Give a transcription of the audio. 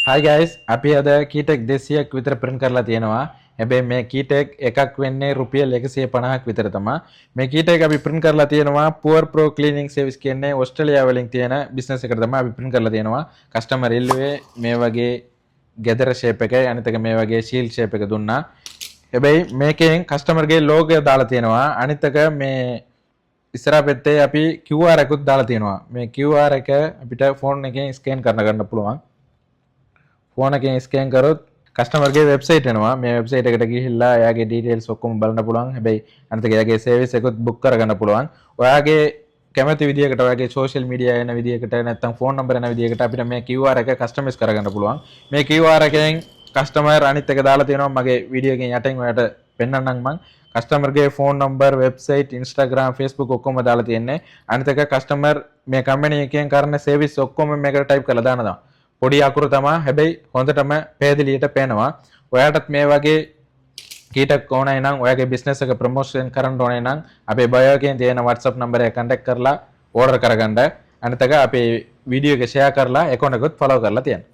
Hi guys, අපි අද කීටෙක් 200ක් විතර print කරලා තියෙනවා. හැබැයි මේ කීටෙක් එකක් වෙන්නේ රුපියල් 150ක් විතර තමයි. මේ කීටෙක් අපි print කරලා තියෙනවා Poor Pro Cleaning Service කියන්නේ ඕස්ට්‍රේලියාව වලින් තියෙන business එකට තමයි අපි print කරලා තියෙනවා. customer ඉල්ලුවේ මේ වගේ ගෙදර shape එකයි අනිත් එක මේ වගේ shield shape එක දුන්නා. හැබැයි මේකෙන් customer ගේ logo එක දාලා තියෙනවා. අනිත් එක මේ ඉස්සරහ පැත්තේ අපි QR එකකුත් දාලා තියෙනවා. මේ QR එක අපිට phone එකෙන් scan කරන්න පුළුවන්. ෆෝන් එකෙන් ස්කෑන් කරොත් කස්ටමර්ගේ වෙබ්සයිට් එනවා. මේ වෙබ්සයිට් එකට ගිහිල්ලා එයාගේ ඩීටේල්ස් ඔක්කොම බලන්න පුළුවන්. හැබැයි අනිත් එයාගේ සර්විස් එකත් බුක් කරගන්න පුළුවන්. ඔයාගේ කැමති විදියකට ඔයාගේ සෝෂල් මීඩියා එන විදියකට නැත්නම් ෆෝන් නම්බර් එන විදියකට අපිට මේ QR එක කස්ටමයිස් කරගන්න පුළුවන්. මේ QR එකෙන් කස්ටමර් අනිත් එක දාලා තියෙනවා මගේ වීඩියෝ එකෙන් යටින් ඔයාලට පෙන්නන්නම් මම. කස්ටමර්ගේ phone number, website, Instagram, Facebook ඔක්කොම දාලා තියෙන්නේ. අනිත් එක කස්ටමර් මේ කම්පැනි එකෙන් කරන සර්විස් ඔක්කොම මේකට ටයිප් කරලා දානවා. පොඩි අකුරු තමයි හැබැයි හොඳටම පැහැදිලියට පේනවා. ඔයාටත් මේ වගේ කීටක් ඕනේ නම් ඔයාගේ බිස්නස් එක ප්‍රොමෝෂන් කරන්න ඕනේ නම් අපේ බයෝ එකේ තියෙන WhatsApp නම්බර් එක කන්ටැක්ට් කරලා ඕඩර් කරගන්න. අනිත් එක අපේ වීඩියෝ එක ෂෙයා කරලා account එකත් follow කරලා තියන්න.